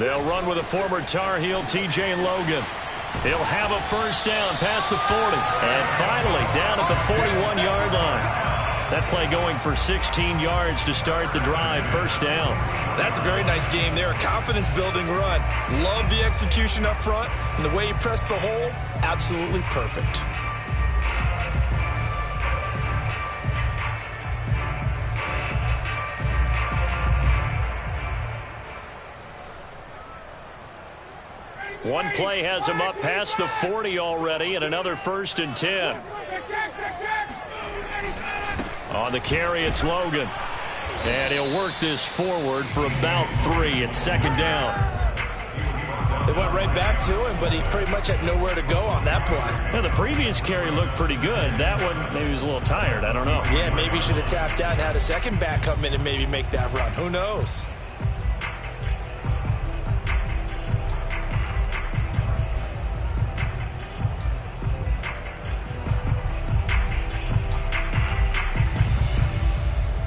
They'll run with a former Tar Heel, T.J. Logan. He'll have a first down past the 40. And finally down at the 41-yard line. That play going for 16 yards to start the drive. First down. That's a very nice game there. A confidence-building run. Love the execution up front. And the way he pressed the hole, absolutely perfect. One play has him up past the 40 already, and another 1st and 10. On the carry, it's Logan. And he'll work this forward for about 3 at 2nd down. They went right back to him, but he pretty much had nowhere to go on that play. Yeah, the previous carry looked pretty good. That one, maybe he was a little tired. I don't know. Yeah, maybe he should have tapped out and had a second back come in and maybe make that run. Who knows?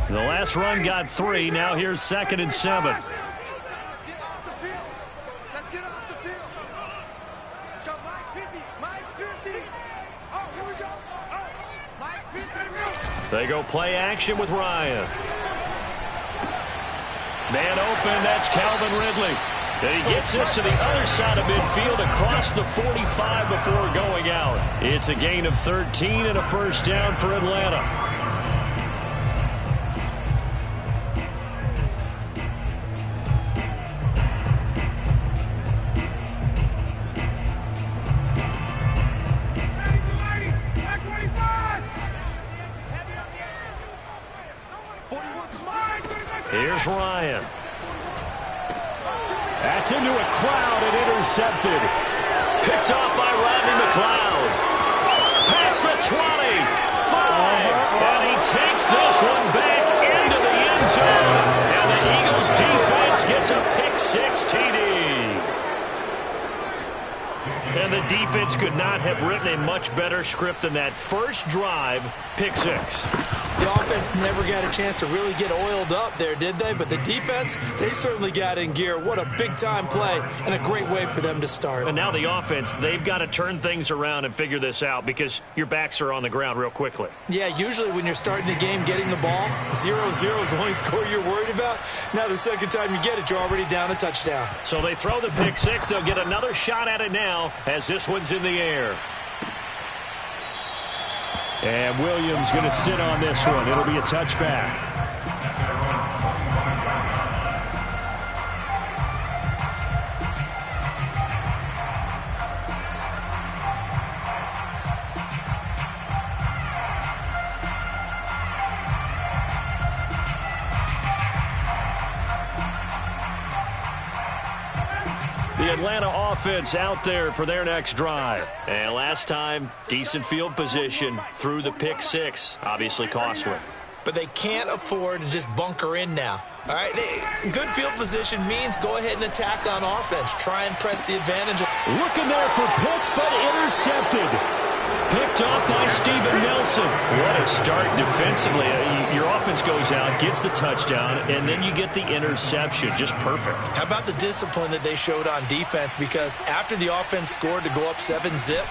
The last run got 3. Now here's 2nd and 7. Let's get off the field. Let's go, Mike 50. Mike 50. Oh, here we go. Oh, Mike 50. They go play action with Ryan. Man open, that's Calvin Ridley. And he gets this to the other side of midfield across the 45 before going out. It's a gain of 13 and a first down for Atlanta. Here's Ryan. That's into a crowd and intercepted. Picked off by Rodney McLeod. Past the 20. 5. And he takes this one back into the end zone. And the Eagles defense gets a pick-6 TD. And the defense could not have written a much better script than that first drive, pick-6. The offense never got a chance to really get oiled up there, did they? But the defense, they certainly got in gear. What a big-time play and a great way for them to start. And now the offense, they've got to turn things around and figure this out because your backs are on the ground real quickly. Yeah, usually when you're starting the game getting the ball, 0-0 is the only score you're worried about. Now the second time you get it, you're already down a touchdown. So they throw the pick-6. They'll get another shot at it now as this one's in the air. And Williams going to sit on this one. It'll be a touchback. The Atlanta offense out there for their next drive. And last time, decent field position through the pick-6. Obviously costly. But they can't afford to just bunker in now. All right, good field position means go ahead and attack on offense. Try and press the advantage. Looking there for picks, but intercepted. Picked off by Steven Nelson. What a start defensively. Your offense goes out, gets the touchdown, and then you get the interception. Just perfect. How about the discipline that they showed on defense? Because after the offense scored to go up 7-zip,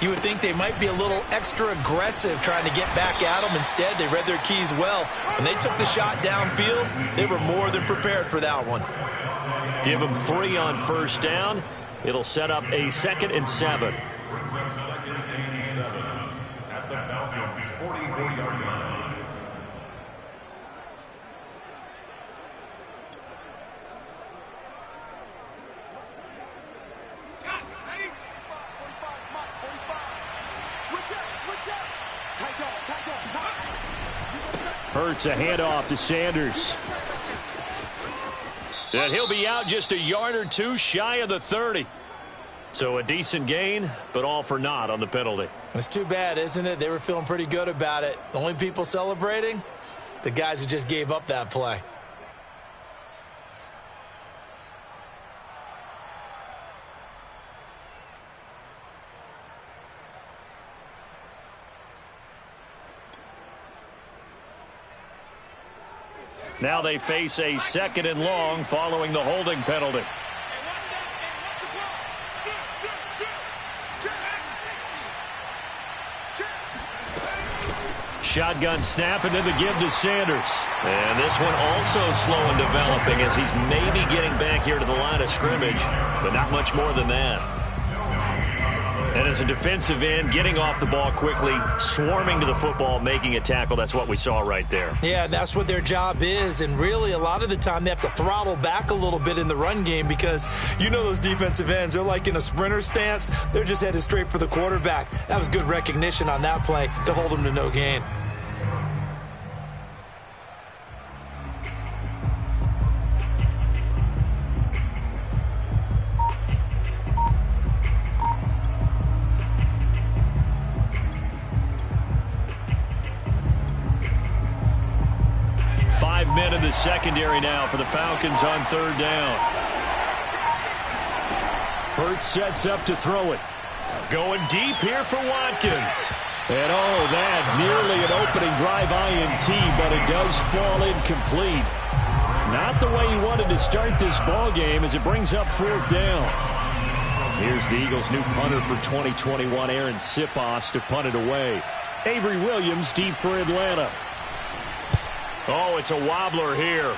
you would think they might be a little extra aggressive trying to get back at them. Instead, they read their keys well. When they took the shot downfield, they were more than prepared for that one. Give them 3 on first down. It'll set up a 2nd and 7. Second and 7 at the Falcons' 44-yard line. Scott, ready? 45, Mike, 45. Switch up. Tight on. Hurts a handoff to Sanders. And he'll be out just a yard or two shy of the 30. So a decent gain, but all for naught on the penalty. It's too bad, isn't it? They were feeling pretty good about it. The only people celebrating? The guys who just gave up that play. Now they face a 2nd and long following the holding penalty. shotgun snap and then the give to Sanders. And this one also slow in developing as he's maybe getting back here to the line of scrimmage, but not much more than that. And as a defensive end, getting off the ball quickly, swarming to the football, making a tackle, that's what we saw right there. Yeah, that's what their job is, and really a lot of the time they have to throttle back a little bit in the run game because you know those defensive ends, they're like in a sprinter stance. They're just headed straight for the quarterback. That was good recognition on that play to hold them to no gain. Men in the secondary now for the Falcons on third down. Hurts sets up to throw it. Going deep here for Watkins. And that nearly an opening drive INT, but it does fall incomplete. Not the way he wanted to start this ball game as it brings up fourth down. Here's the Eagles' new punter for 2021, Aaron Sipos, to punt it away. Avery Williams deep for Atlanta. Oh, it's a wobbler here.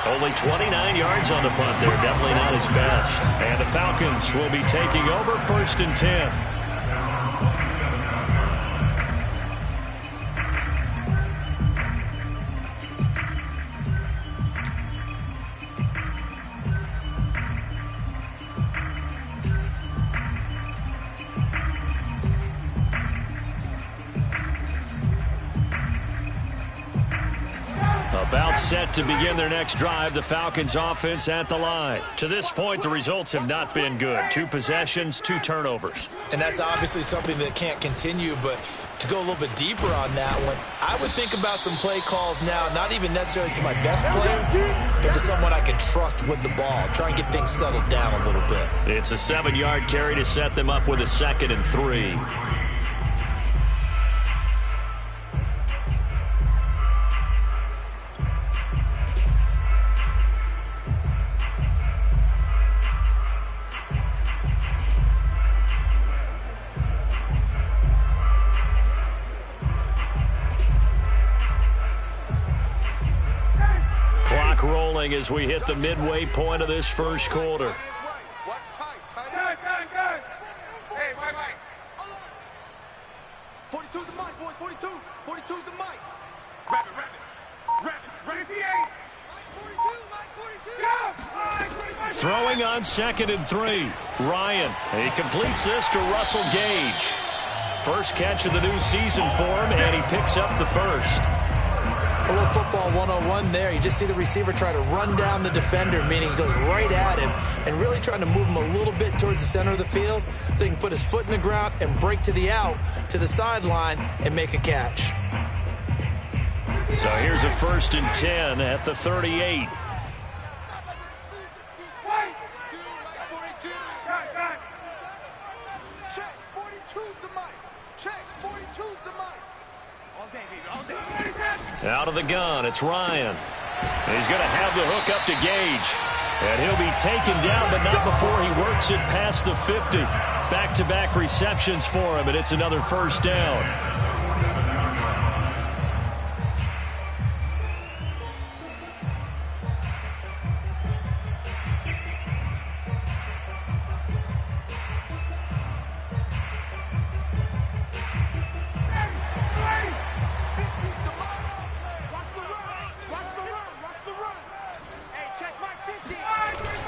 Only 29 yards on the punt there. Definitely not his best. And the Falcons will be taking over 1st and 10. About set to begin their next drive, the Falcons offense at the line. To this point, the results have not been good. 2 possessions, 2 turnovers. And that's obviously something that can't continue, but to go a little bit deeper on that one, I would think about some play calls now, not even necessarily to my best player, but to someone I can trust with the ball. Try and get things settled down a little bit. It's a 7-yard carry to set them up with a 2nd and 3. Rolling as we hit the midway point of this first quarter. Watch tight. Good. Hey, wait. 42's the mic, boys. 42. 42's the mic. Rapid. 58. Mike 42. Throwing on 2nd and 3. Ryan. He completes this to Russell Gage. First catch of the new season for him, and he picks up the first. A little football 101 there. You just see the receiver try to run down the defender, meaning he goes right at him and really trying to move him a little bit towards the center of the field so he can put his foot in the ground and break to the out, to the sideline, and make a catch. So here's a 1st and 10 at the 38. Check. 42's the mic. Check. 42's the mic. All day, baby, all day. Out of the gun, it's Ryan. He's going to have the hook up to Gage. And he'll be taken down, but not before he works it past the 50. Back-to-back receptions for him, and it's another 1st down.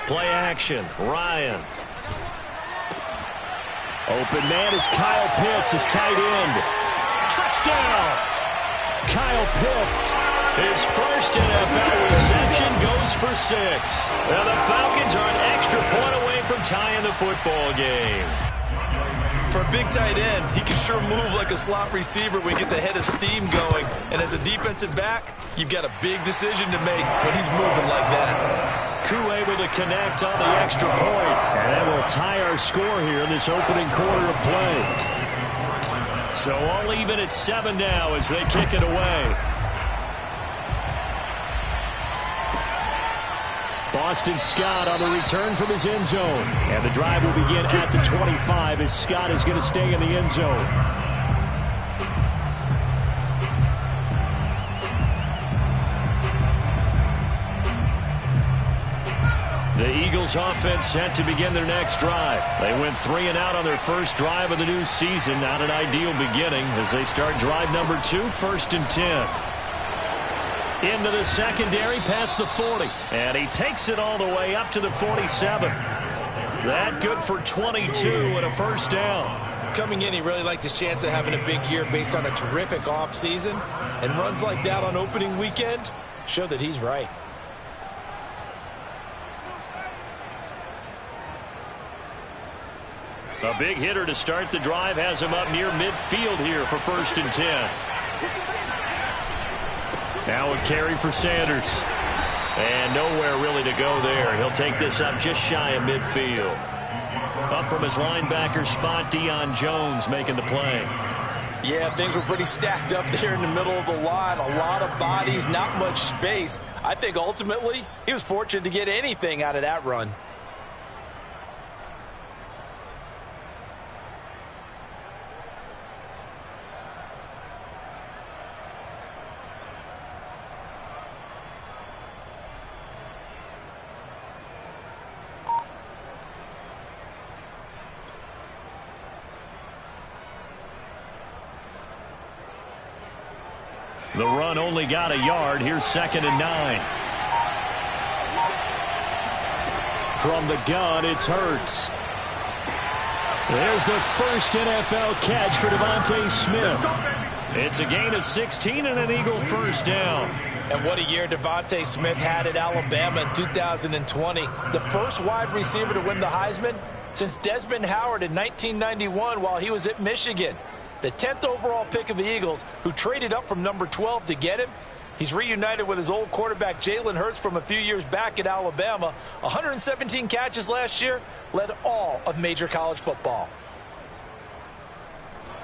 Play action, Ryan. Open man is Kyle Pitts, his tight end. Touchdown! Kyle Pitts, his first NFL reception, goes for 6. Now the Falcons are an extra point away from tying the football game. For a big tight end, he can sure move like a slot receiver when he gets a head of steam going. And as a defensive back, you've got a big decision to make when he's moving like that. Koo able to connect on the extra point. And that will tie our score here in this opening quarter of play. So all even at 7 now as they kick it away. Boston Scott on the return from his end zone. And the drive will begin at the 25 as Scott is going to stay in the end zone. The Eagles offense set to begin their next drive. They went 3 and out on their first drive of the new season. Not an ideal beginning as they start drive number 2, 1st and 10. Into the secondary past the 40. And he takes it all the way up to the 47. That good for 22 and a first down. Coming in, he really liked his chance of having a big year based on a terrific offseason. And runs like that on opening weekend show that he's right. A big hitter to start the drive has him up near midfield here for 1st and 10. Now a carry for Sanders. And nowhere really to go there. He'll take this up just shy of midfield. Up from his linebacker spot, Deion Jones making the play. Yeah, things were pretty stacked up there in the middle of the line. A lot of bodies, not much space. I think ultimately he was fortunate to get anything out of that run. The run only got a yard. Here's 2nd and 9. From the gun, it's Hurts. There's the first NFL catch for Devontae Smith. It's a gain of 16 and an Eagle first down. And what a year Devontae Smith had at Alabama in 2020. The first wide receiver to win the Heisman since Desmond Howard in 1991 while he was at Michigan. The 10th overall pick of the Eagles, who traded up from number 12 to get him. He's reunited with his old quarterback Jalen Hurts from a few years back at Alabama. 117 catches last year, led all of major college football.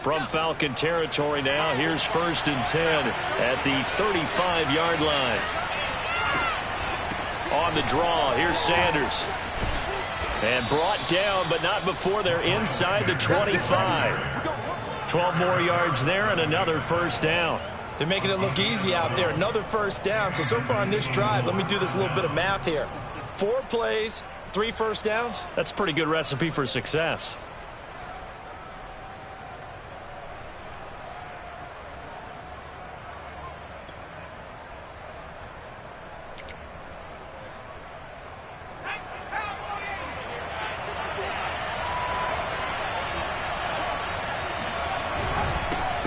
From Falcon territory now, here's 1st and 10 at the 35-yard line. On the draw, here's Sanders. And brought down, but not before they're inside the 25. 12 more yards there and another first down. They're making it look easy out there. Another first down. So far on this drive, let me do this little bit of math here. 4 plays, 3 first downs. That's a pretty good recipe for success.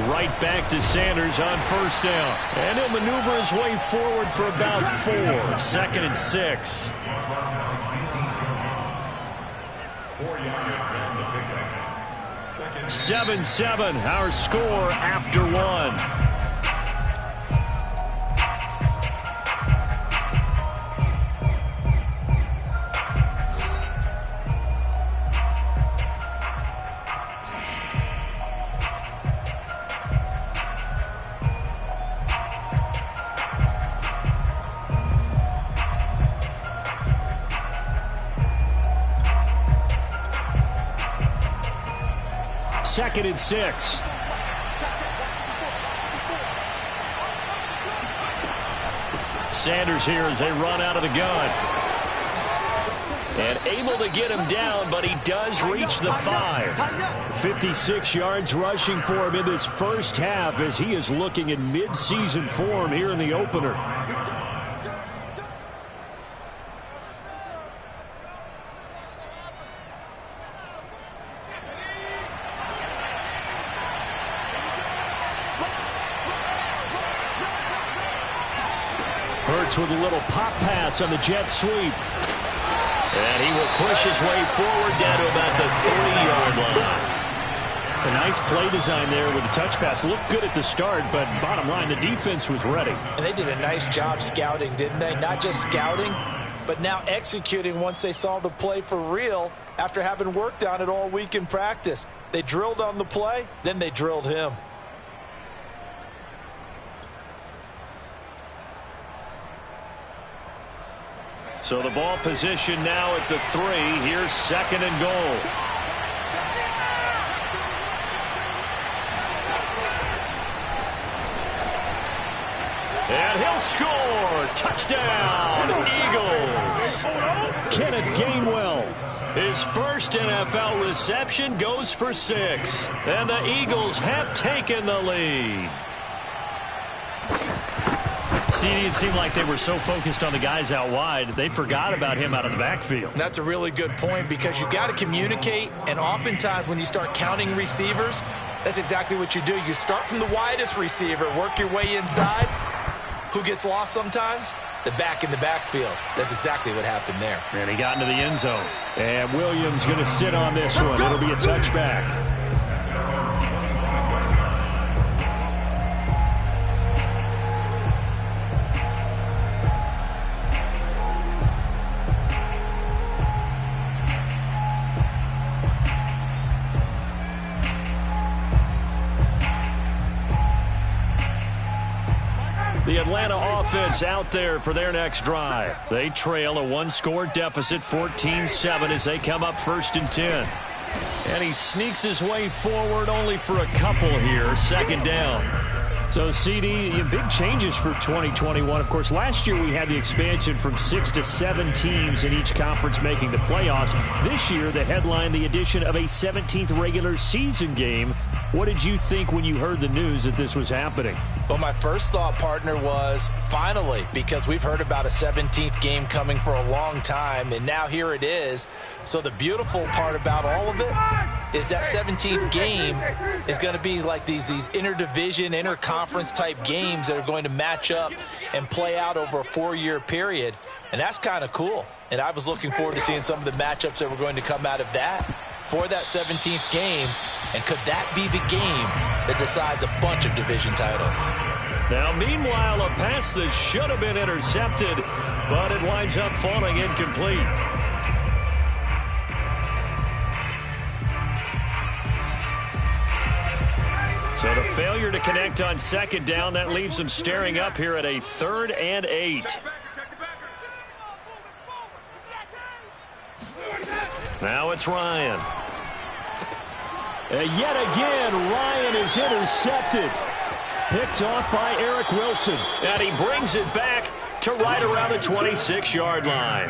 Right back to Sanders on first down. And he'll maneuver his way forward for about 4. 2nd and 6. 7-7, our score after 1. Second and 6. Sanders here as they run out of the gun. And able to get him down, but he does reach the 5. 56 yards rushing for him in this first half as he is looking in mid-season form here in the opener. Hurts with a little pop pass on the jet sweep. And he will push his way forward down to about the 3-yard line. A nice play design there with the touch pass. Looked good at the start, but bottom line, the defense was ready. And they did a nice job scouting, didn't they? Not just scouting, but now executing once they saw the play for real after having worked on it all week in practice. They drilled on the play, then they drilled him. So the ball position now at the 3. Here's 2nd and goal. And he'll score. Touchdown, Eagles. Kenneth Gainwell. His first NFL reception goes for 6. And the Eagles have taken the lead. CD, it seemed like they were so focused on the guys out wide, they forgot about him out of the backfield. That's a really good point because you've got to communicate, and oftentimes when you start counting receivers, that's exactly what you do. You start from the widest receiver, work your way inside. Who gets lost sometimes? The back in the backfield. That's exactly what happened there. And he got into the end zone. And Williams going to sit on this one. It'll be a touchback. The Atlanta offense out there for their next drive. They trail a 1-score deficit, 14-7, as they come up 1st and 10. And he sneaks his way forward only for a couple here. 2nd down. So, CD, big changes for 2021. Of course, last year we had the expansion from 6 to 7 teams in each conference making the playoffs. This year, they headlined the addition of a 17th regular season game. What did you think when you heard the news that this was happening? Well, my first thought, partner, was finally, because we've heard about a 17th game coming for a long time, and now here it is. So the beautiful part about all of it is that 17th game is going to be like these interdivision, interconference type games that are going to match up and play out over a 4-year period, and that's kind of cool. And I was looking forward to seeing some of the matchups that were going to come out of that for that 17th game. And could that be the game that decides a bunch of division titles? Now, meanwhile, a pass that should have been intercepted, but it winds up falling incomplete. So the failure to connect on 2nd down, that leaves them staring up here at a 3rd and 8. Now it's Ryan. Yet again, Ryan is intercepted. Picked off by Eric Wilson. And he brings it back to right around the 26-yard line.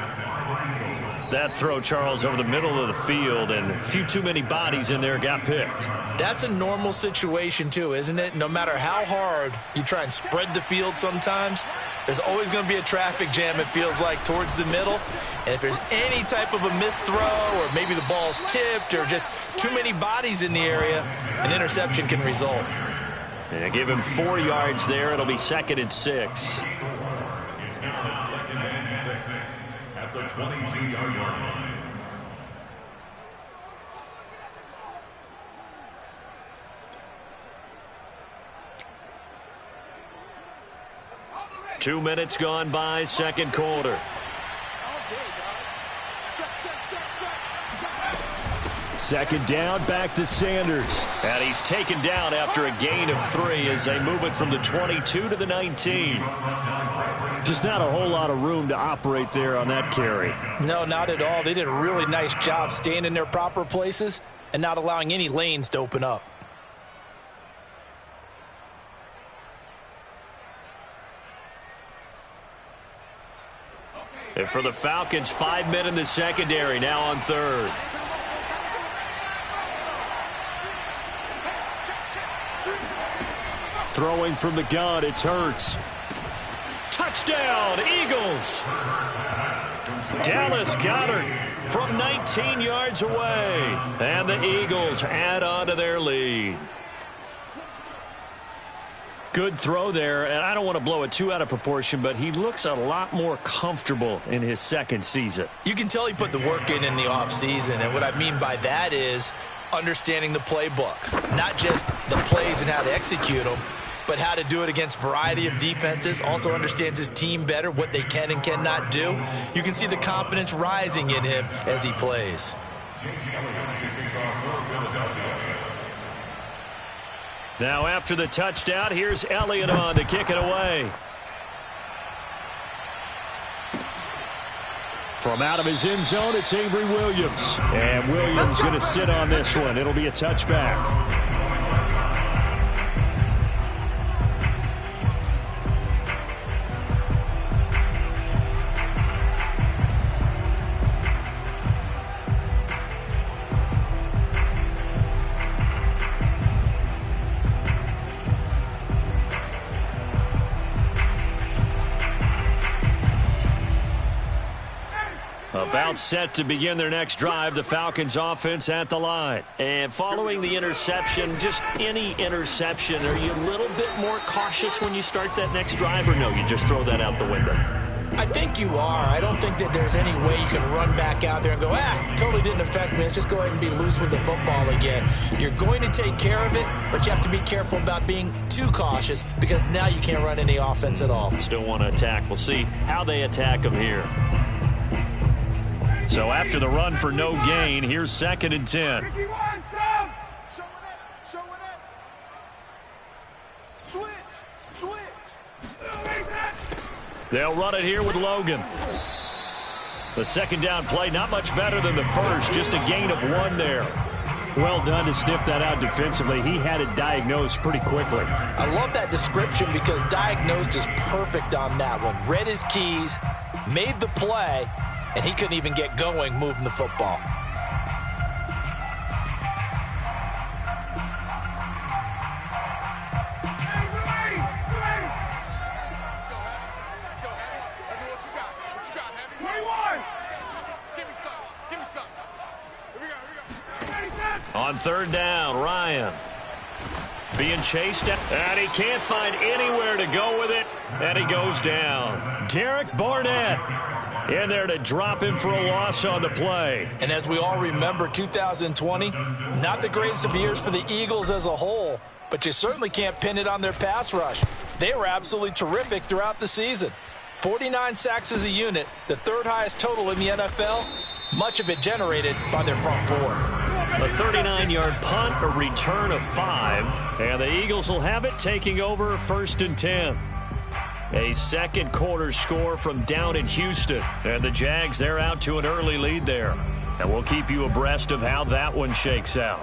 That throw, Charles, over the middle of the field, and a few too many bodies in there got picked. That's a normal situation, too, isn't it? No matter how hard you try and spread the field sometimes, there's always going to be a traffic jam, it feels like, towards the middle. And if there's any type of a missed throw, or maybe the ball's tipped, or just too many bodies in the area, an interception can result. And give him 4 yards there. It'll be 2nd and 6. It's now 2nd and 6 at the 22-yard line. Two minutes gone by, 2nd quarter. 2nd down, back to Sanders. And he's taken down after a gain of 3 as they move it from the 22 to the 19. Just not a whole lot of room to operate there on that carry. No, not at all. They did a really nice job staying in their proper places and not allowing any lanes to open up. And for the Falcons, 5 men in the secondary, now on 3rd. Throwing from the gun, it's Hurts. Touchdown, Eagles! Dallas Goedert from 19 yards away. And the Eagles add on to their lead. Good throw there, and I don't want to blow it too out of proportion, but he looks a lot more comfortable in his 2nd season. You can tell he put the work in the offseason, and what I mean by that is understanding the playbook. Not just the plays and how to execute them, but how to do it against a variety of defenses. Also understands his team better, what they can and cannot do. You can see the confidence rising in him as he plays. Now after the touchdown, here's Elliott on to kick it away. From out of his end zone, it's Avery Williams. And Williams going to sit on this one. It'll be a touchback. About set to begin their next drive, the Falcons offense at the line. And following the interception, just any interception, are you a little bit more cautious when you start that next drive, or no, you just throw that out the window? I think you are. I don't think that there's any way you can run back out there and go, totally didn't affect me. Let's just go ahead and be loose with the football again. You're going to take care of it, but you have to be careful about being too cautious because now you can't run any offense at all. Still want to attack. We'll see how they attack them here. So after the run for no gain, here's 2nd and 10. Showing it. Switch. They'll run it here with Logan. The second down play, not much better than the first, just a gain of 1 there. Well done to sniff that out defensively. He had it diagnosed pretty quickly. I love that description because diagnosed is perfect on that one. Read his keys, made the play, and he couldn't even get going moving the football. Let's go, Heavy. What you got, Heavy? 21! Give me something. Here we go. On 3rd down, Ryan being chased, and he can't find anywhere to go with it, and he goes down. Derek Barnett in there to drop him for a loss on the play. And as we all remember, 2020, not the greatest of years for the Eagles as a whole, but you certainly can't pin it on their pass rush. They were absolutely terrific throughout the season. 49 sacks as a unit, the 3rd highest total in the NFL, much of it generated by their front 4. A 39-yard punt, a return of 5, and the Eagles will have it taking over 1st and 10. A second quarter score from down in Houston. And the Jags, they're out to an early lead there. And we'll keep you abreast of how that one shakes out.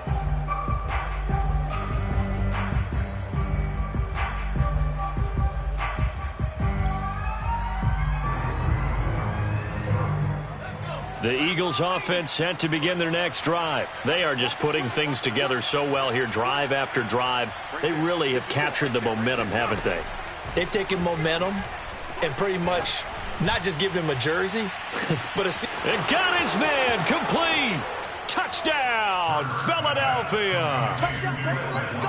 The Eagles offense set to begin their next drive. They are just putting things together so well here, drive after drive. They really have captured the momentum, haven't they? They've taken momentum and pretty much not just given him a jersey, but and got his man complete. Touchdown, Philadelphia.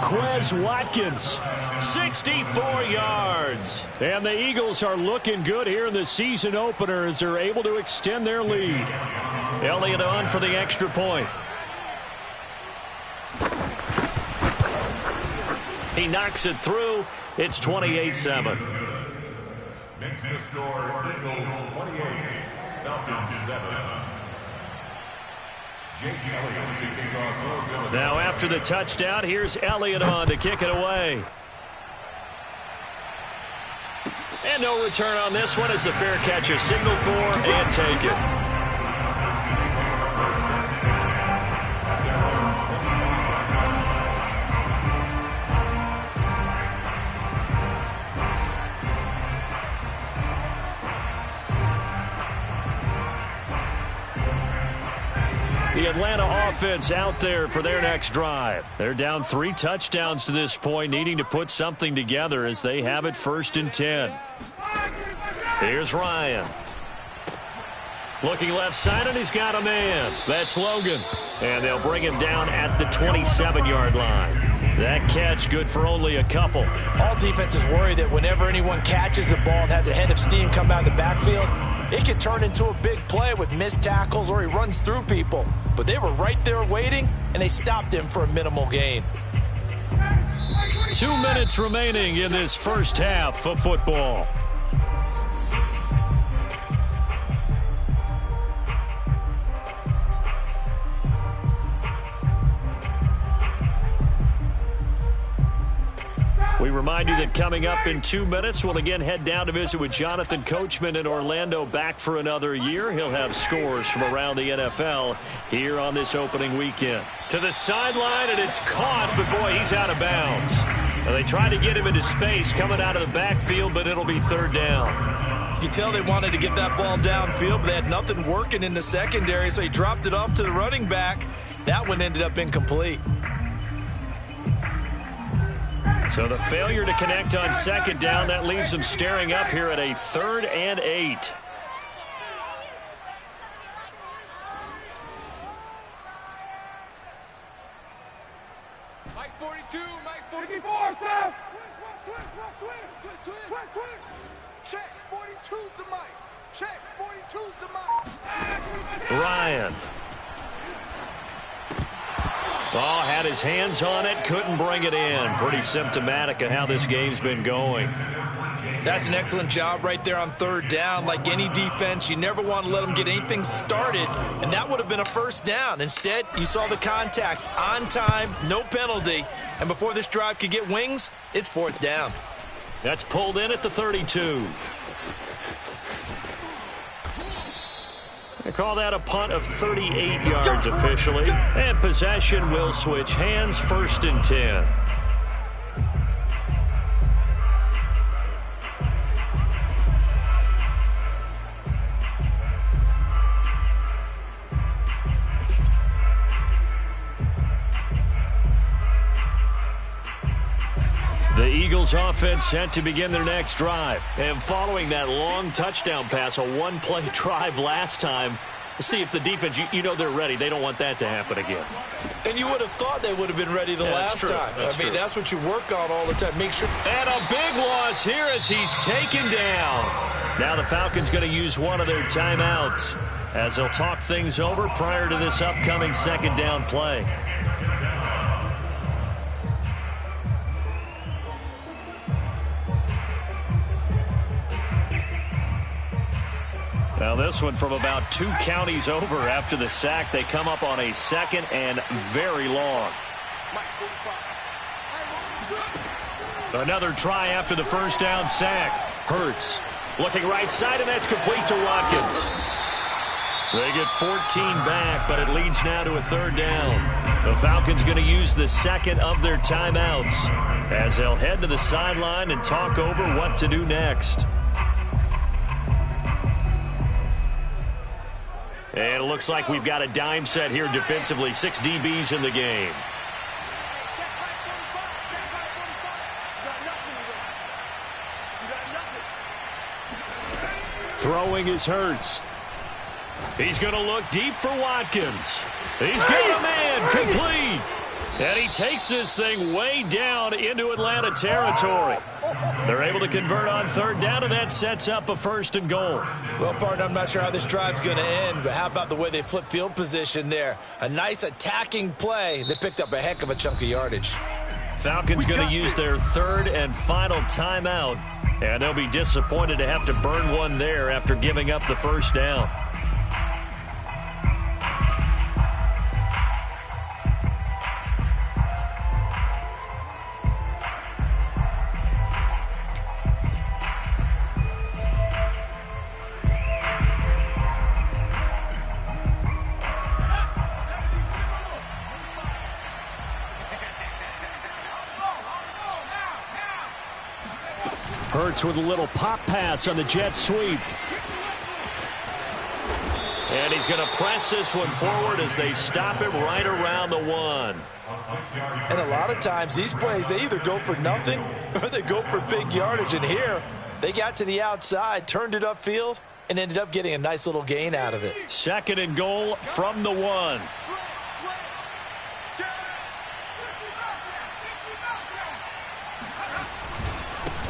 Quez Watkins, 64 yards. And the Eagles are looking good here in the season opener as they're able to extend their lead. Elliott on for the extra point. He knocks it through. It's 28-7. Makes the score Eagles 28, Falcons 7. Jake Elliott to kick off for Philadelphia. Now after the touchdown, here's Elliott on to kick it away. And no return on this one as the fair catch is signaled for and taken. The Atlanta offense out there for their next drive. They're down 3 touchdowns to this point, needing to put something together as they have it 1st and 10. Here's Ryan. Looking left side, and he's got a man. That's Logan. And they'll bring him down at the 27-yard line. That catch good for only a couple. All defenses worry that whenever anyone catches the ball and has a head of steam come out of the backfield, it can turn into a big play with missed tackles or he runs through people. But they were right there waiting, and they stopped him for a minimal gain. 2 minutes remaining in this first half of football. We We remind you that coming up in 2 minutes, we'll again head down to visit with Jonathan Coachman in Orlando, back for another year. He'll have scores from around the NFL here on this opening weekend. To the sideline, and it's caught, but boy, he's out of bounds. Now, they tried to get him into space coming out of the backfield, but it'll be third down. You can tell they wanted to get that ball downfield, but they had nothing working in the secondary, so he dropped it off to the running back. That one ended up incomplete. So the failure to connect on second down, that leaves them staring up here at a 3rd and 8. Mike 42, Mike 44, stop! Twist. Check, 42's the Mike. Check, 42's the Mike. Ryan. Oh, had his hands on it, couldn't bring it in. Pretty symptomatic of how this game's been going. That's an excellent job right there on 3rd down. Like any defense, you never want to let them get anything started, and that would have been a 1st down. Instead, you saw the contact on time, no penalty, and before this drive could get wings, it's 4th down. That's pulled in at the 32. They call that a punt of 38 yards officially. And possession will switch hands, 1st and 10. The Eagles offense set to begin their next drive. And following that long touchdown pass, a one-play drive last time, let's see if the defense, you know they're ready. They don't want that to happen again. And you would have thought they would have been ready the last time. I mean, that's what you work on all the time. Make sure. And a big loss here as he's taken down. Now the Falcons going to use one of their timeouts as they'll talk things over prior to this upcoming 2nd down play. Now this one from about 2 counties over after the sack. They come up on a 2nd and very long. Another try after the 1st down sack. Hurts looking right side, and that's complete to Watkins. They get 14 back, but it leads now to a 3rd down. The Falcons going to use the 2nd of their timeouts as they'll head to the sideline and talk over what to do next. And it looks like we've got a dime set here defensively. 6 DBs in the game. Throwing is Hurts. He's going to look deep for Watkins. He's got a man complete. And he takes this thing way down into Atlanta territory. They're able to convert on 3rd down, and that sets up a 1st and goal. Well, partner, I'm not sure how this drive's going to end, but how about the way they flip field position there? A nice attacking play. They picked up a heck of a chunk of yardage. Falcons going to use their 3rd and final timeout, and they'll be disappointed to have to burn one there after giving up the 1st down. Hurts with a little pop pass on the jet sweep. And he's going to press this one forward as they stop him right around the 1. And a lot of times these plays, they either go for nothing or they go for big yardage. And here, they got to the outside, turned it upfield, and ended up getting a nice little gain out of it. 2nd and goal from the 1.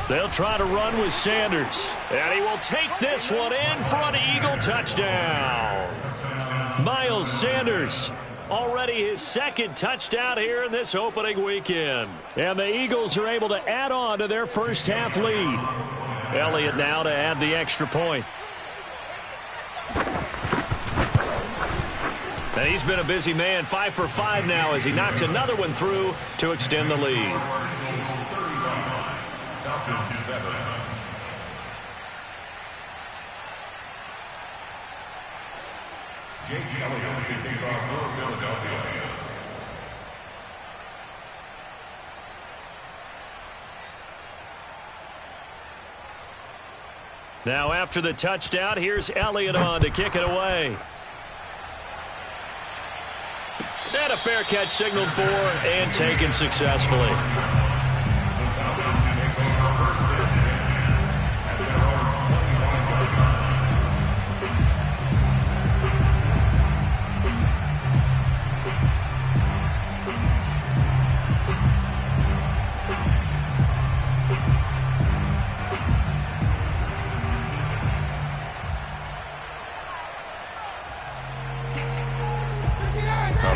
They'll try to run with Sanders. And he will take this one in for an Eagle touchdown. Miles Sanders, already his 2nd touchdown here in this opening weekend. And the Eagles are able to add on to their first half lead. Elliott now to add the extra point. And he's been a busy man, 5 for 5 now as he knocks another one through to extend the lead. Falcons 7. Jake Elliott to kick off for Philadelphia. Now after the touchdown, here's Elliott on to kick it away. And a fair catch signaled for and taken successfully.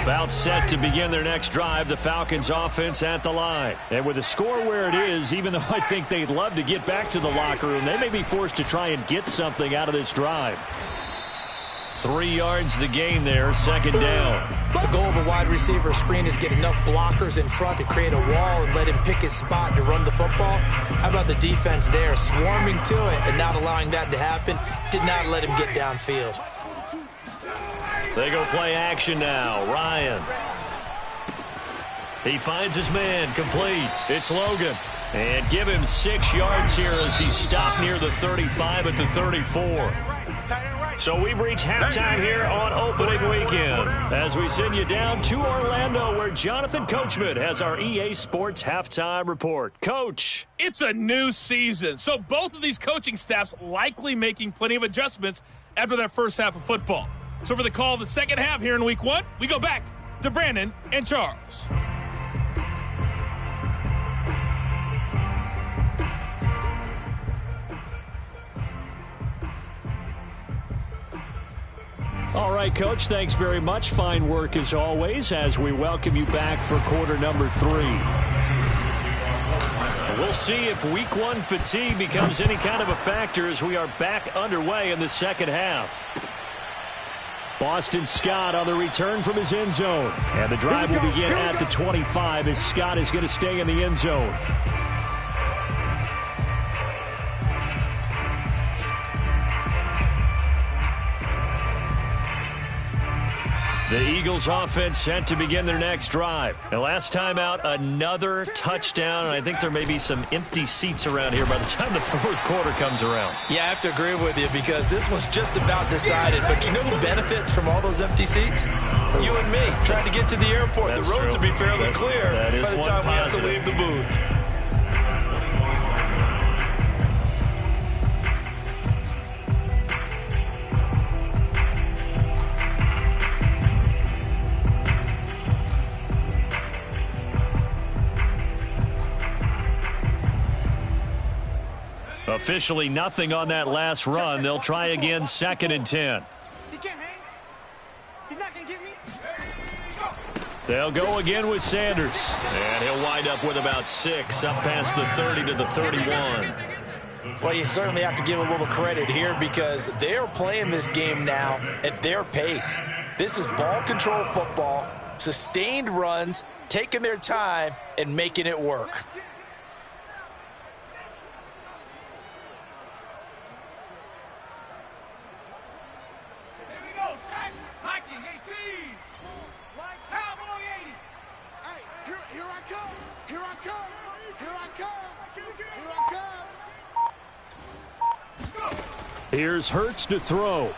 About set to begin their next drive, the Falcons offense at the line. And with the score where it is, even though I think they'd love to get back to the locker room, they may be forced to try and get something out of this drive. 3 yards the gain there, second down. The goal of a wide receiver screen is get enough blockers in front to create a wall and let him pick his spot to run the football. How about the defense there, swarming to it and not allowing that to happen? Did not let him get downfield. They go play action now. Ryan. He finds his man, complete. It's Logan. And give him 6 yards here as he stopped near the 35 at the 34. So we've reached halftime here on opening weekend as we send you down to Orlando where Jonathan Coachman has our EA Sports halftime report. Coach. It's a new season, so both of these coaching staffs likely making plenty of adjustments after their first half of football. So for the call of the second half here in week 1, we go back to Brandon and Charles. All right, Coach, thanks very much. Fine work as always as we welcome you back for quarter number 3. We'll see if week 1 fatigue becomes any kind of a factor as we are back underway in the second half. Boston Scott on the return from his end zone. And the drive will begin at the 25 as Scott is going to stay in the end zone. The Eagles offense set to begin their next drive. The last time out, another touchdown. I think there may be some empty seats around here by the time the fourth quarter comes around. Yeah, I have to agree with you because this one's just about decided. But you know who benefits from all those empty seats? You and me, trying to get to the airport. That's the roads true. will be fairly clear by the time we have to leave the booth. Officially nothing on that last run. They'll try again, 2nd and 10. He can't hang. He's not going to get me. They'll go again with Sanders. And he'll wind up with about 6 up past the 30 to the 31. Well, you certainly have to give a little credit here because they're playing this game now at their pace. This is ball control football, sustained runs, taking their time and making it work. Here's Hurts to throw.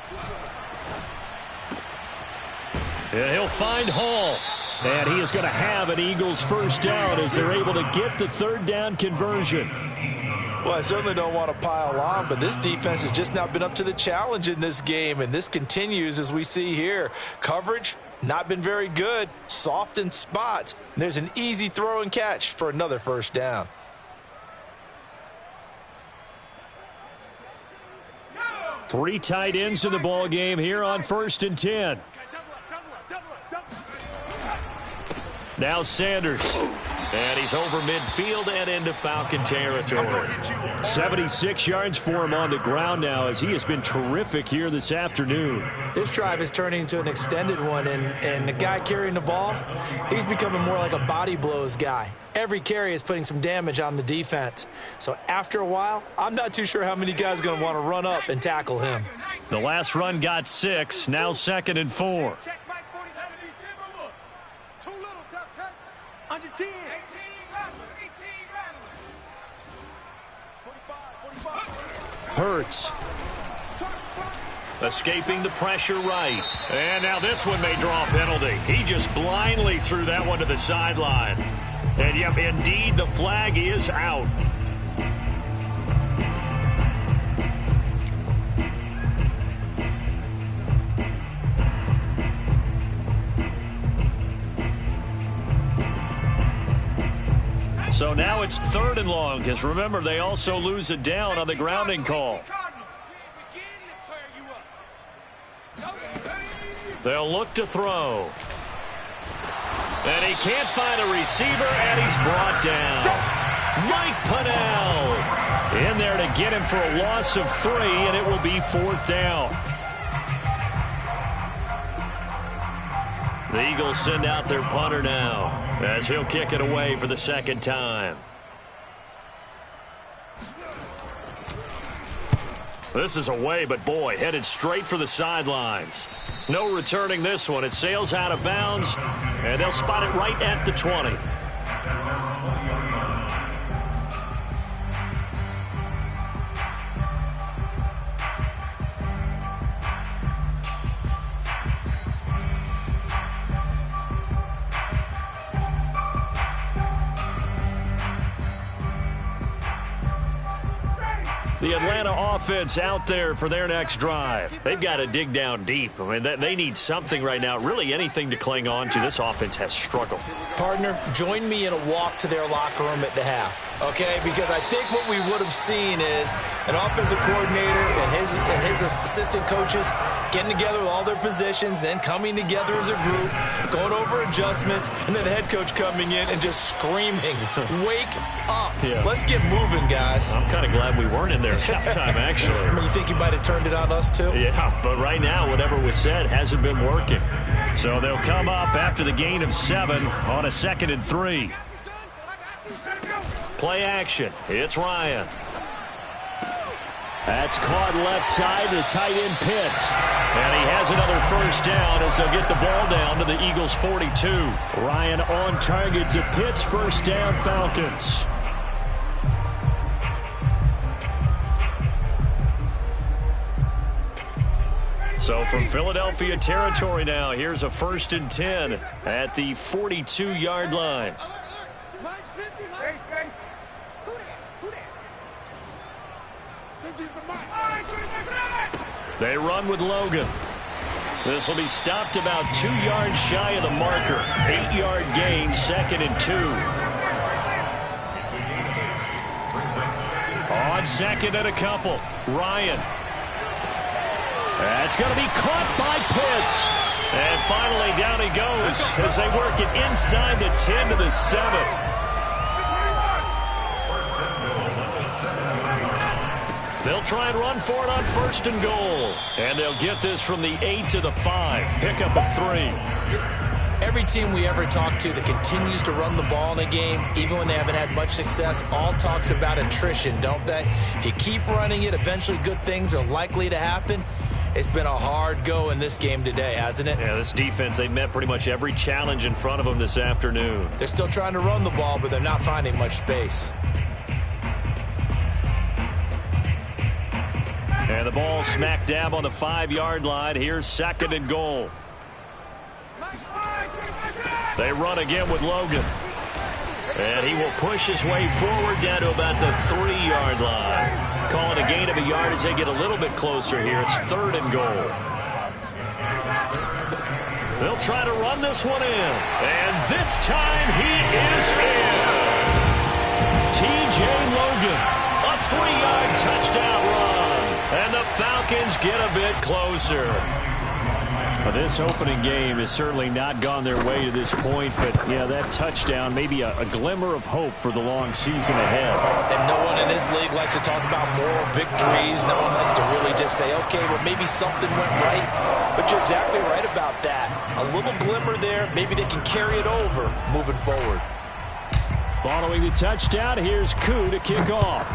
And he'll find Hall. And he is going to have an Eagles first down as they're able to get the third down conversion. Well, I certainly don't want to pile on, but this defense has just not been up to the challenge in this game, and this continues as we see here. Coverage, not been very good, soft in spots. There's an easy throw and catch for another first down. Three tight ends in the ball game here on 1st and 10. Now Sanders. And he's over midfield and into Falcon territory. 76 yards for him on the ground now, as he has been terrific here this afternoon. This drive is turning into an extended one, and the guy carrying the ball, he's becoming more like a body blows guy. Every carry is putting some damage on the defense. So after a while, I'm not too sure how many guys are going to want to run up and tackle him. The last run got 6, now 2nd and 4. Check Mike 47. Too little, cut. Under 10. 18, 45. Hurts. Escaping the pressure right. And now this one may draw a penalty. He just blindly threw that one to the sideline. And yep, indeed, the flag is out. So now it's 3rd and long, because remember, they also lose it down on the grounding call. They'll look to throw. And he can't find a receiver, and he's brought down. Mike Pennell in there to get him for a loss of 3, and it will be 4th down. The Eagles send out their punter now, as he'll kick it away for the 2nd time. This is away, but boy, headed straight for the sidelines. No returning this one. It sails out of bounds, and they'll spot it right at the 20. The Atlanta offense out there for their next drive. They've got to dig down deep. I mean, they need something right now, really anything to cling on to. This offense has struggled. Partner, join me in a walk to their locker room at the half, okay? Because I think what we would have seen is an offensive coordinator and his assistant coaches getting together with all their positions, then coming together as a group, going over adjustments, and then the head coach coming in and just screaming, wake up. Yeah. Let's get moving, guys. I'm kind of glad we weren't in there at halftime, actually. I mean, you think you might have turned it on us, too? Yeah, but right now, whatever was said hasn't been working. So they'll come up after the gain of 7 on a 2nd and 3. Play action. It's Ryan. That's caught left side to tight end Pitts. And he has another 1st down as they'll get the ball down to the Eagles' 42. Ryan on target to Pitts. 1st down, Falcons. So from Philadelphia territory now, here's a 1st and 10 at the 42-yard line. Mike's 50, Mike. Who that? Think he's the Mike. They run with Logan. This will be stopped about 2 yards shy of the marker. 8-yard gain, 2nd and 2. On 2nd and a couple, Ryan. That's going to be caught by Pitts. And finally down he goes as they work it inside the 10 to the 7. They'll try and run for it on 1st and goal. And they'll get this from the 8 to the 5. Pick up a 3. Every team we ever talk to that continues to run the ball in a game, even when they haven't had much success, all talks about attrition, don't they? If you keep running it, eventually good things are likely to happen. It's been a hard go in this game today, hasn't it? Yeah, this defense, they met pretty much every challenge in front of them this afternoon. They're still trying to run the ball, but they're not finding much space. And the ball smack dab on the 5-yard line. Here's 2nd and goal. They run again with Logan. And he will push his way forward down to about the 3-yard line. Calling a gain of a yard as they get a little bit closer here. It's 3rd and goal. They'll try to run this one in. And this time he is in. T.J. Logan, a 3-yard touchdown run. And the Falcons get a bit closer. Well, this opening game has certainly not gone their way to this point, but yeah, that touchdown may be a glimmer of hope for the long season ahead. And no one in this league likes to talk about moral victories. No one likes to really just say, okay, well, maybe something went right. But you're exactly right about that. A little glimmer there. Maybe they can carry it over moving forward. Following the touchdown, here's Koo to kick off.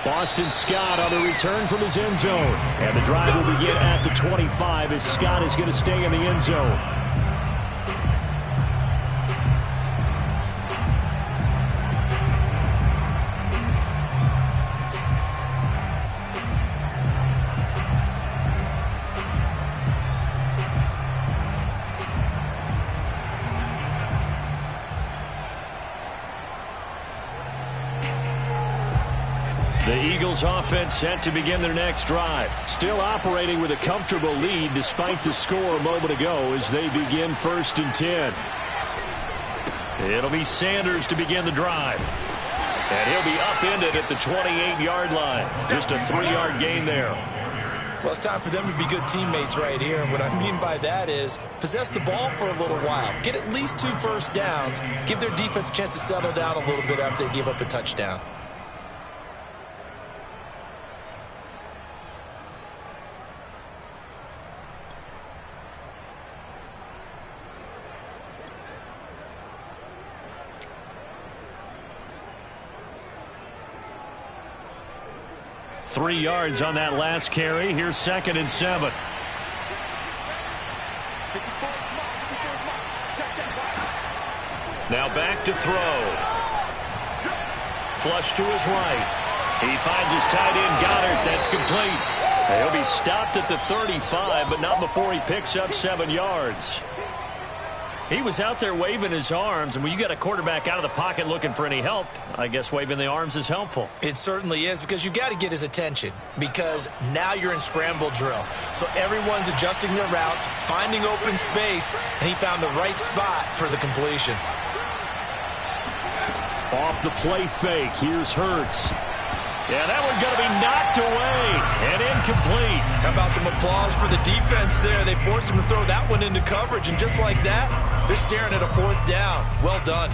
Boston Scott on the return from his end zone. And the drive will begin at the 25 as Scott is going to stay in the end zone. The Eagles offense set to begin their next drive. Still operating with a comfortable lead despite the score a moment ago as they begin 1st and 10. It'll be Sanders to begin the drive. And he'll be upended at the 28-yard line. Just a 3-yard gain there. Well, it's time for them to be good teammates right here. And what I mean by that is possess the ball for a little while. Get at least 2 first downs. Give their defense a chance to settle down a little bit after they give up a touchdown. Three yards on that last carry. Here's 2nd and 7. Now back to throw. Flush to his right. He finds his tight end Goddard. That's complete. He'll be stopped at the 35, but not before he picks up 7 yards. He was out there waving his arms, and when you got a quarterback out of the pocket looking for any help, I guess waving the arms is helpful. It certainly is, because you got to get his attention, because now you're in scramble drill. So everyone's adjusting their routes, finding open space, and he found the right spot for the completion. Off the play fake, here's Hurts. Yeah, that one's going to be knocked away and incomplete. How about some applause for the defense there? They forced him to throw that one into coverage, and just like that, they're staring at a 4th down. Well done.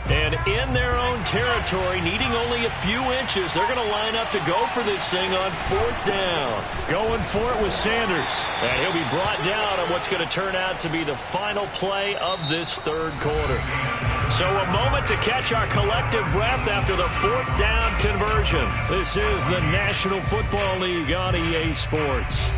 And in their own territory, needing only a few inches, they're going to line up to go for this thing on 4th down. Going for it with Sanders. And he'll be brought down on what's going to turn out to be the final play of this 3rd quarter. So a moment to catch our collective breath after the 4th down conversion. This is the National Football League on EA Sports.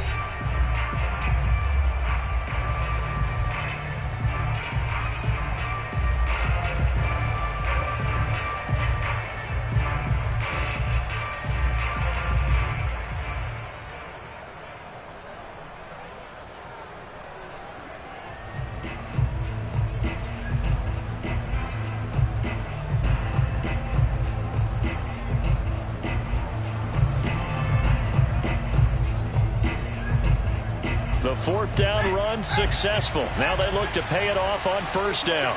The 4th down run successful. Now they look to pay it off on 1st down.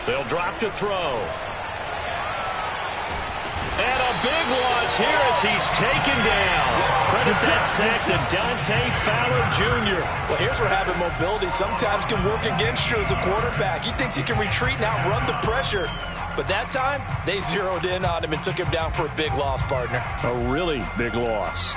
They'll drop to throw. And a big loss here as he's taken down. Credit that sack to Dante Fowler Jr. Well, here's where having mobility sometimes can work against you as a quarterback. He thinks he can retreat and outrun the pressure. But that time, they zeroed in on him and took him down for a big loss, partner. A really big loss.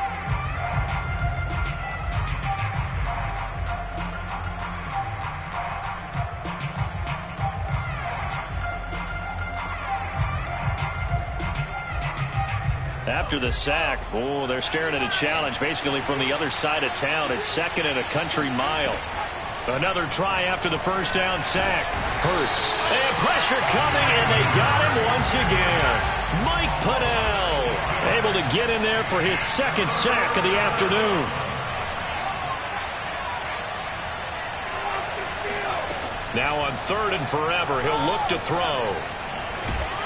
After the sack, they're staring at a challenge basically from the other side of town. It's 2nd and a country mile. Another try after the 1st down sack. Hurts. And pressure coming, and they got him once again. Mike Pennell able to get in there for his 2nd sack of the afternoon. Now on 3rd and forever, he'll look to throw.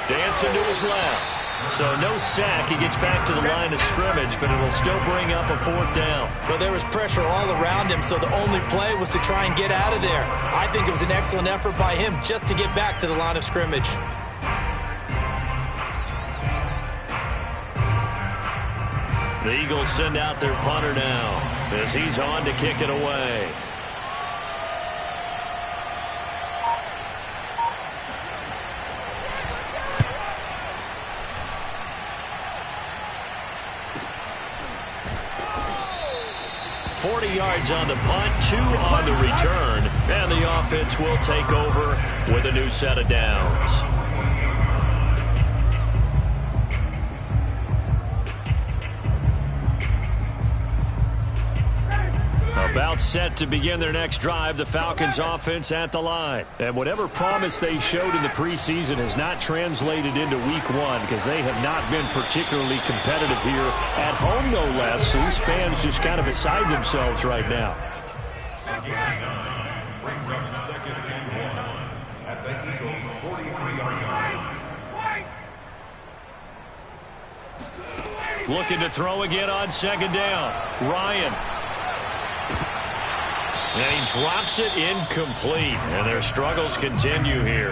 Dancing to his left. So no sack. He gets back to the line of scrimmage, but it'll still bring up a 4th down. Well, there was pressure all around him, so the only play was to try and get out of there. I think it was an excellent effort by him just to get back to the line of scrimmage. The Eagles send out their punter now as he's on to kick it away. Yards on the punt, 2 on the return, and the offense will take over with a new set of downs. About set to begin their next drive, the Falcons offense at the line. And whatever promise they showed in the preseason has not translated into week 1 because they have not been particularly competitive here at home, no less. So these fans just kind of beside themselves right now. Second and 9 brings up 2nd and 1 at the Eagles' 43-yard line. Looking to throw again on 2nd down. Ryan. And he drops it incomplete. And their struggles continue here.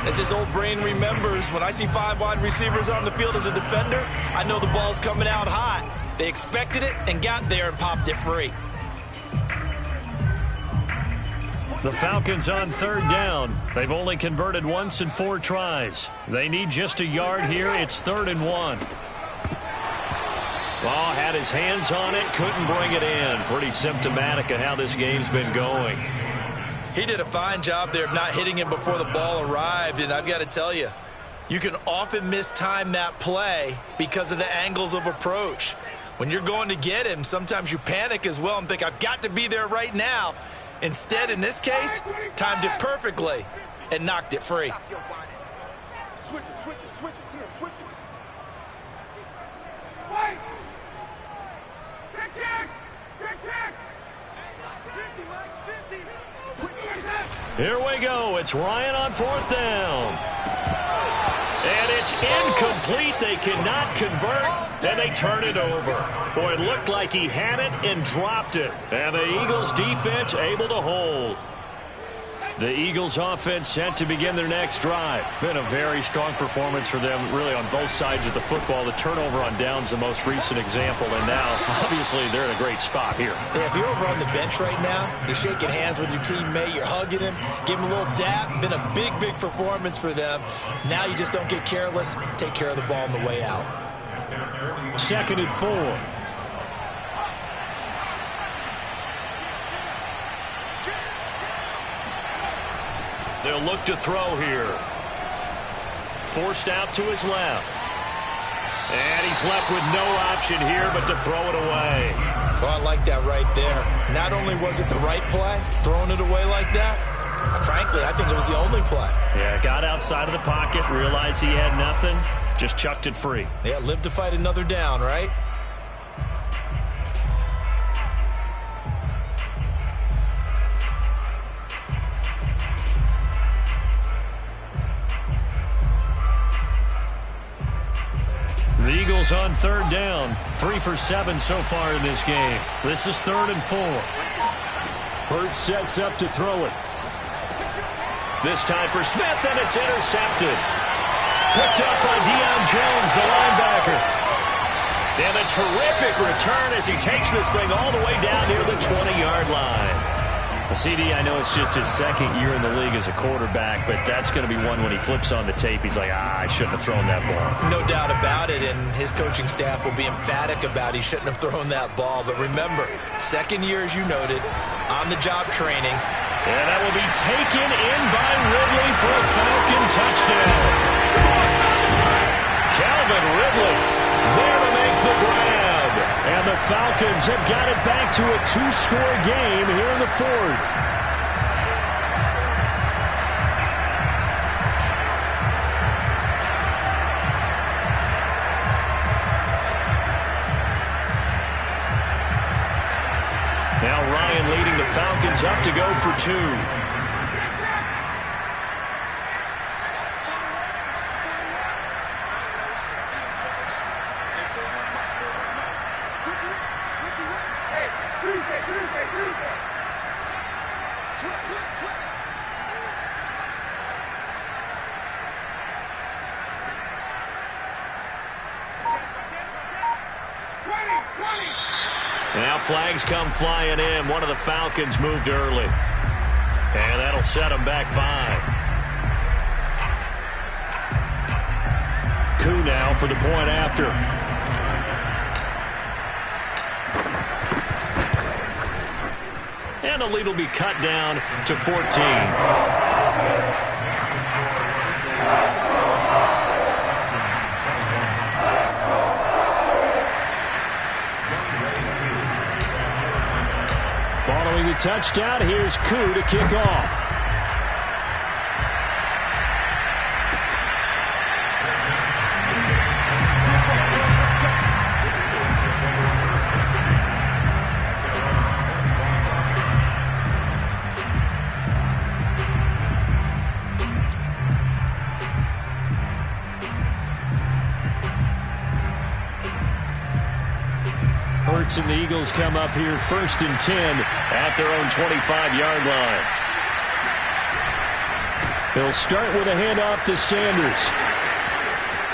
As his old brain remembers, when I see 5 wide receivers on the field as a defender, I know the ball's coming out hot. They expected it and got there and popped it free. The Falcons on 3rd down. They've only converted once in 4 tries. They need just a yard here. It's 3rd and 1. Well, had his hands on it, couldn't bring it in. Pretty symptomatic of how this game's been going. He did a fine job there of not hitting him before the ball arrived, and I've got to tell you, you can often mistime that play because of the angles of approach. When you're going to get him, sometimes you panic as well and think, I've got to be there right now. Instead, in this case, timed it perfectly and knocked it free. Switch it, switch it, switch it, come on, switch it. Here we go. It's Ryan on 4th down. And it's incomplete. They cannot convert, and they turn it over. Boy, it looked like he had it and dropped it. And the Eagles defense able to hold. The Eagles offense set to begin their next drive. Been a very strong performance for them, really, on both sides of the football. The turnover on downs, the most recent example, and now, obviously, they're in a great spot here. Yeah, if you're over on the bench right now, you're shaking hands with your teammate, you're hugging him, give him a little dap. Been a big, big performance for them. Now you just don't get careless. Take care of the ball on the way out. 2nd and 4. They'll look to throw here. Forced out to his left. And he's left with no option here but to throw it away. Oh, I like that right there. Not only was it the right play, throwing it away like that, frankly, I think it was the only play. Yeah, got outside of the pocket, realized he had nothing, just chucked it free. Yeah, live to fight another down, right? The Eagles on 3rd down. 3 for 7 so far in this game. This is 3rd and 4. Hurts sets up to throw it. This time for Smith, and it's intercepted. Picked up by Deion Jones, the linebacker. And a terrific return as he takes this thing all the way down near the 20-yard line. CD, I know it's just his 2nd year in the league as a quarterback, but that's going to be one when he flips on the tape. He's like, I shouldn't have thrown that ball. No doubt about it, and his coaching staff will be emphatic about he shouldn't have thrown that ball. But remember, 2nd year, as you noted, on-the-job training. And that will be taken in by Ridley for a Falcon touchdown. Calvin Ridley there to make the grab. And the Falcons have got it back to a 2-score game here in the 4th. Now Ryan leading the Falcons up to go for 2. Now flags come flying in. One of the Falcons moved early. And that'll set them back 5. Koo now for the point after. And the lead will be cut down to 14. Following the touchdown, here's Koo to kick off. Hurts and the Eagles come up here 1st and 10 at their own 25-yard line. They'll start with a handoff to Sanders.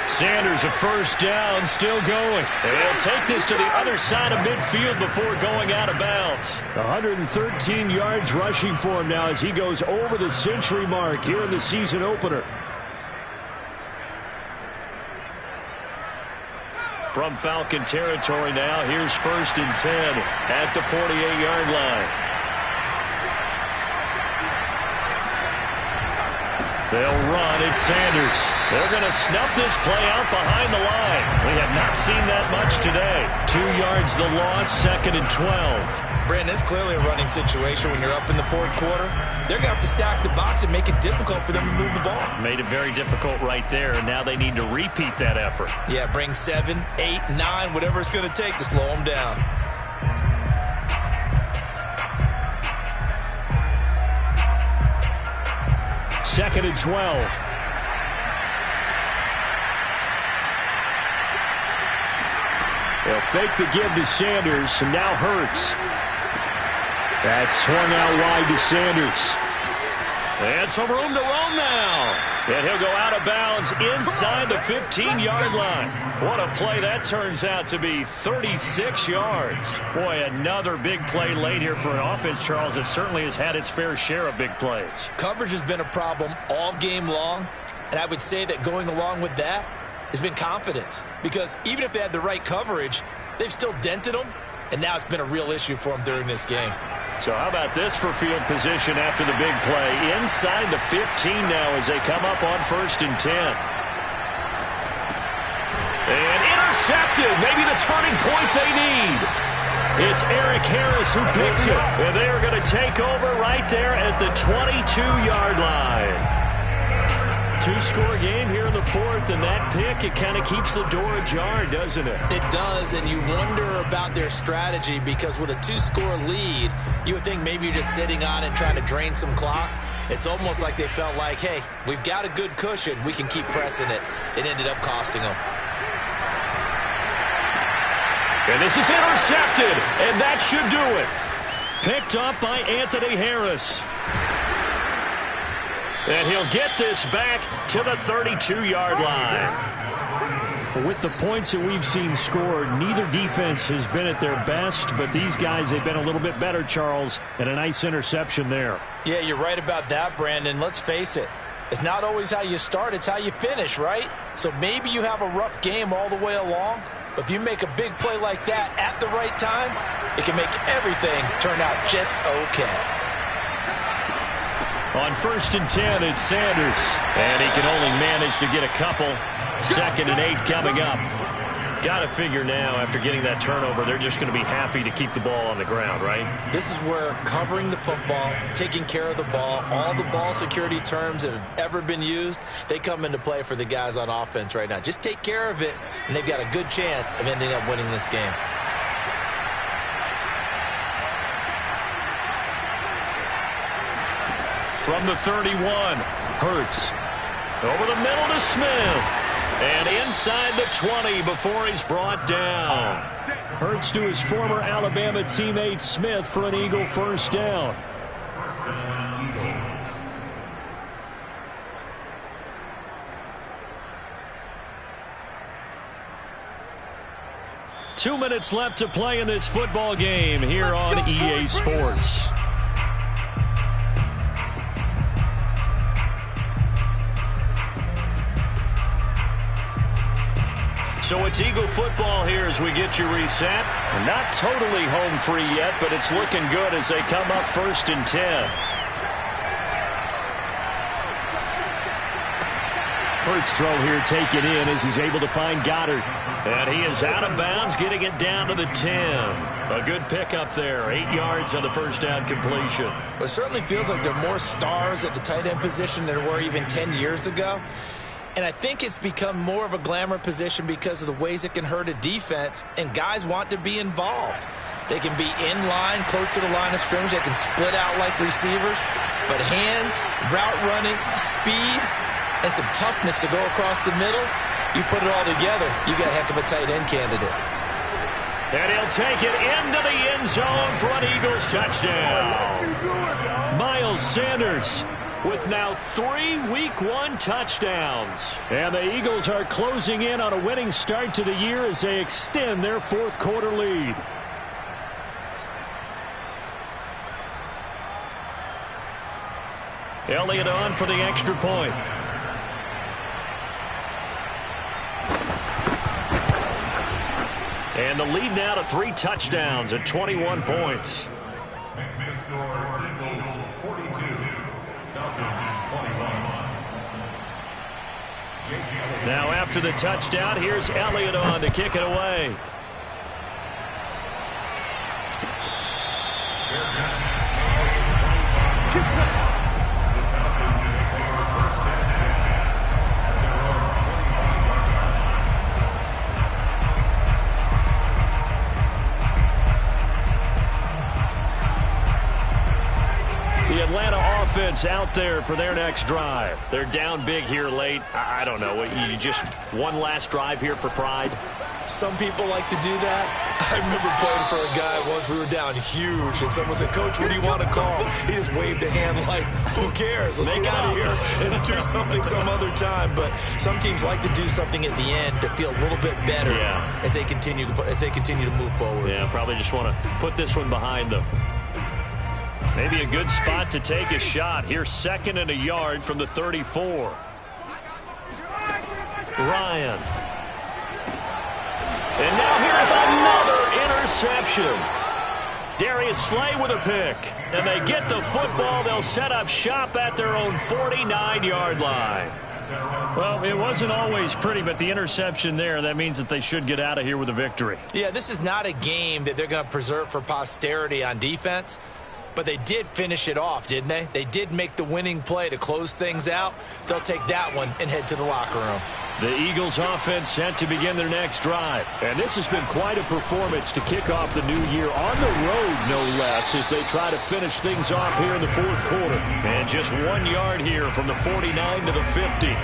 Sanders a first down, still going. They'll take this to the other side of midfield before going out of bounds. 113 yards rushing for him now as he goes over the century mark here in the season opener. From Falcon territory now, here's 1st and 10 at the 48-yard line. They'll run. It's Sanders. They're going to snuff this play out behind the line. We have not seen that much today. 2 yards the loss, 2nd and 12. Brandon, it's clearly a running situation when you're up in the 4th quarter. They're going to have to stack the box and make it difficult for them to move the ball. Made it very difficult right there, and now they need to repeat that effort. Yeah, bring 7, 8, 9, whatever it's going to take to slow them down. Second and 12. They'll fake the give to Sanders, and now Hurts. That's swung out wide to Sanders. And some room to roam now. And he'll go out of bounds inside the 15-yard line. What a play that turns out to be, 36 yards. Boy, another big play late here for an offense, Charles, that certainly has had its fair share of big plays. Coverage has been a problem all game long, and I would say that going along with that has been confidence. Because even if they had the right coverage, they've still dented them, and now it's been a real issue for them during this game. So how about this for field position after the big play? Inside the 15 now as they come up on 1st and 10. And intercepted. Maybe the turning point they need. It's Eric Harris who picks it. And they are going to take over right there at the 22-yard line. 2-score game here in the 4th, and that pick, it kind of keeps the door ajar, doesn't it? It does, and you wonder about their strategy because with a 2-score lead, you would think maybe you're just sitting on it trying to drain some clock. It's almost like they felt like, hey, we've got a good cushion. We can keep pressing it. It ended up costing them. And this is intercepted, and that should do it. Picked up by Anthony Harris. And he'll get this back to the 32-yard line. With the points that we've seen scored, neither defense has been at their best, but these guys, they've been a little bit better, Charles, and a nice interception there. Yeah, you're right about that, Brandon. Let's face it. It's not always how you start, it's how you finish, right? So maybe you have a rough game all the way along, but if you make a big play like that at the right time, it can make everything turn out just okay. On 1st and 10, it's Sanders. And he can only manage to get a couple. 2nd and 8 coming up. Got to figure now, after getting that turnover, they're just going to be happy to keep the ball on the ground, right? This is where covering the football, taking care of the ball, all the ball security terms that have ever been used, they come into play for the guys on offense right now. Just take care of it, and they've got a good chance of ending up winning this game. From the 31, Hurts. Over the middle to Smith. And inside the 20 before he's brought down. Hurts to his former Alabama teammate Smith for an Eagle first down. First down, Eagles. 2 minutes left to play in this football game here on EA Sports. So it's Eagle football here as we get you reset. We're not totally home free yet, but it's looking good as they come up 1st and 10. Hurts throw here taken in as he's able to find Goddard. And he is out of bounds, getting it down to the 10. A good pickup there, 8 yards on the first down completion. Well, it certainly feels like there are more stars at the tight end position than there were even 10 years ago. And I think it's become more of a glamour position because of the ways it can hurt a defense, and guys want to be involved. They can be in line, close to the line of scrimmage. They can split out like receivers. But hands, route running, speed, and some toughness to go across the middle, you put it all together, you got a heck of a tight end candidate. And he'll take it into the end zone for an Eagles touchdown. Miles Sanders with now 3 Week 1 touchdowns. And the Eagles are closing in on a winning start to the year as they extend their 4th quarter lead. Elliott on for the extra point. And the lead now to 3 touchdowns at 21 points. Makes the score Eagles 42, Falcons 21. Now after the touchdown, here's Elliott on to kick it away. The Atlanta offense out there for their next drive. They're down big here late. I don't know. You just one last drive here for pride? Some people like to do that. I remember playing for a guy once. We were down huge, and someone said, "Coach, what do you want to call?" He just waved a hand like, "Who cares? Let's get out of here and do something some other time." But some teams like to do something at the end to feel a little bit better as they continue to move forward. Yeah, probably just want to put this one behind them. Maybe a good spot to take a shot. Here's 2nd and a yard from the 34. Ryan. And now here's another interception. Darius Slay with a pick. And they get the football. They'll set up shop at their own 49-yard line. Well, it wasn't always pretty, but the interception there, that means that they should get out of here with a victory. Yeah, this is not a game that they're going to preserve for posterity on defense. But they did finish it off, didn't they? They did make the winning play to close things out. They'll take that one and head to the locker room. The Eagles offense set to begin their next drive. And this has been quite a performance to kick off the new year on the road, no less, as they try to finish things off here in the 4th quarter. And just 1 yard here from the 49 to the 50.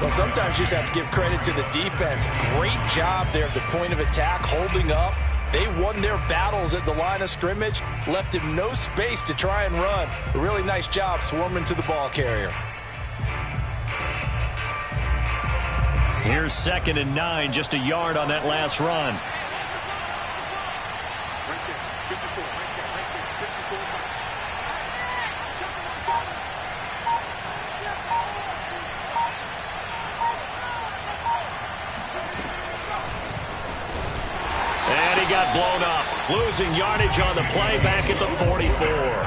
Well, sometimes you just have to give credit to the defense. Great job there at the point of attack, holding up. They won their battles at the line of scrimmage, left him no space to try and run. A really nice job swarming to the ball carrier. Here's 2nd and 9, just a yard on that last run. And he got blown up, losing yardage on the play back at the 44.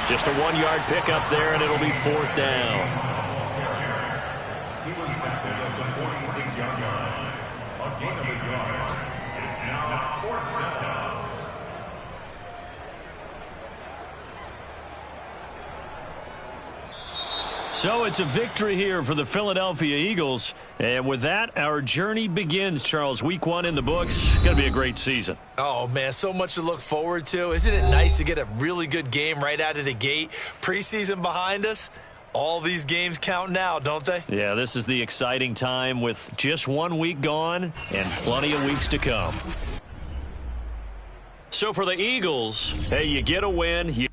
Just a 1 yard pickup there, and it'll be 4th down. He was tackled at the 46-yard line. A gain of 8 yards. It's now 4th down. So it's a victory here for the Philadelphia Eagles. And with that, our journey begins, Charles. Week 1 in the books. Going to be a great season. Oh, man, so much to look forward to. Isn't it nice to get a really good game right out of the gate? Preseason behind us. All these games count now, don't they? Yeah, this is the exciting time with just 1 week gone and plenty of weeks to come. So for the Eagles, hey, you get a win.